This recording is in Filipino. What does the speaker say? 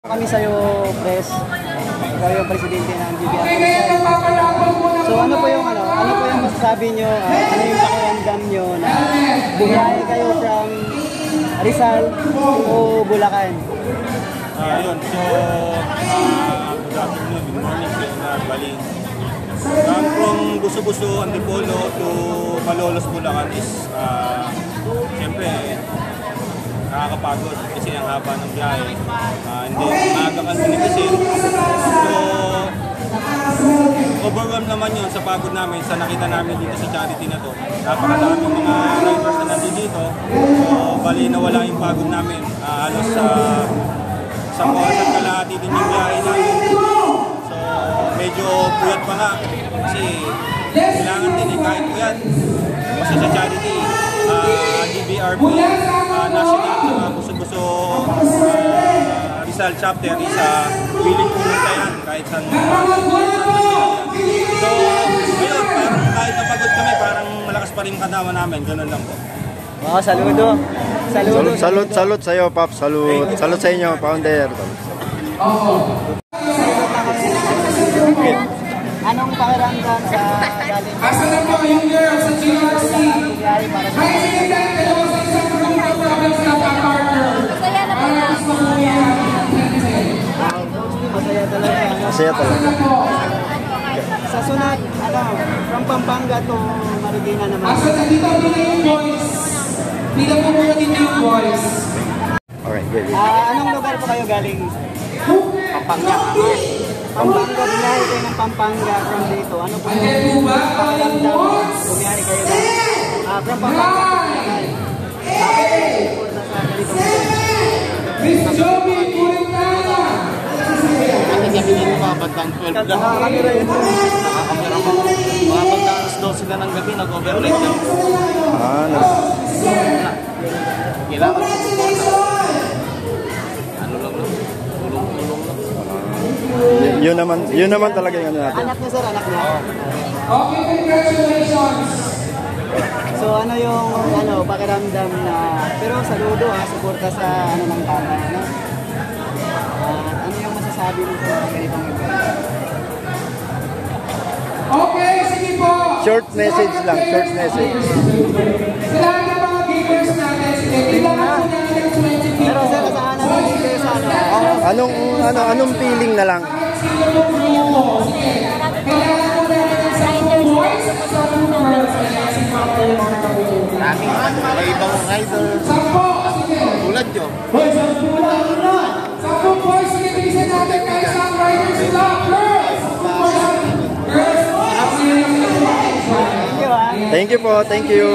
Kami sa'yo, Pres. Ikaw yung presidente ng GBR. So ano po yung masasabi nyo, ano yung pakiramdam nyo na bumiyahe kayo from Rizal o Bulacan? Yun, so good afternoon, good morning sa everybody. From Buso-Buso, Antipolo to Malolos, Bulacan is siyempre nakakapagod kasi ang haba ng biyahe. Hindi maaga kang sinigisin. So overwhelmed naman yun sa pagod namin, sa nakita namin dito sa charity na to. Napakadaming mga riders na nandito dito. So bali nawala yung pagod namin. Halos sa oras at kalahati din yung biyahe namin. So medyo puyat pa nga kasi kailangan din kahit puyat. Kasi sa charity, DBRP National Buso-Buso Rizal Chapter is willing pumunta yan kahit saan. So ngayon parang kahit napagod kami, parang malakas pa rin katawan namin, ganoon lang po. Wow, saludo. Salute sa'yo, Pop. Salute sa inyo, founder. Anong pakiramdam sa galing? Asa na po yung girl sa GRC? Ay, dalawa sa isang group of problems na pa-partner. Masaya na po na. Masaya talaga. Sa sunod, from Pampanga to Marikina naman. Asa na dito yung boys? Dito po muna dito yung boys. Alright, good. Anong lugar po kayo galing? Pampanga. Pampanga, binahe kayo ng Pampanga from dito. Ano po yung pakiramdam? Bumiyahe kayo from Pampanga to Bulacan. Miss Joby, kulit na! Kasi sabi nito mga bandang 12 na. Nakakamera yun. Nakakamera mo. Mga bandang 12 na ng gabi, nag-overnight lang. Kailangan sa support. Ano lang lang. Tulong-tulong lang. Yun naman talaga yung ano natin. Anak niya, sir, anak niya. Okay, congratulations! So ano yung pakiramdam na, pero saludo suporta sa ng tama, ano? Ano yung masasabi mo sa ganitong event? Okay, sige po! Short message lang, short message. Sa lahat ng mga givers natin, sige, kailangan po natin ng 20 Pero people. sir, sa anak ng leader sa Anong feeling na lang? Sino yung grupo? Sige, kailangan po natin ng 10 boys, 10 girls, kaya si Papa yung mga grupo. May ibang rider. 10, sige. Tulad nyo. Boys, 10 boys, sige, bilisan natin kahit sa riders sila. Girls! Girls! Thank you, Thank you po, thank you.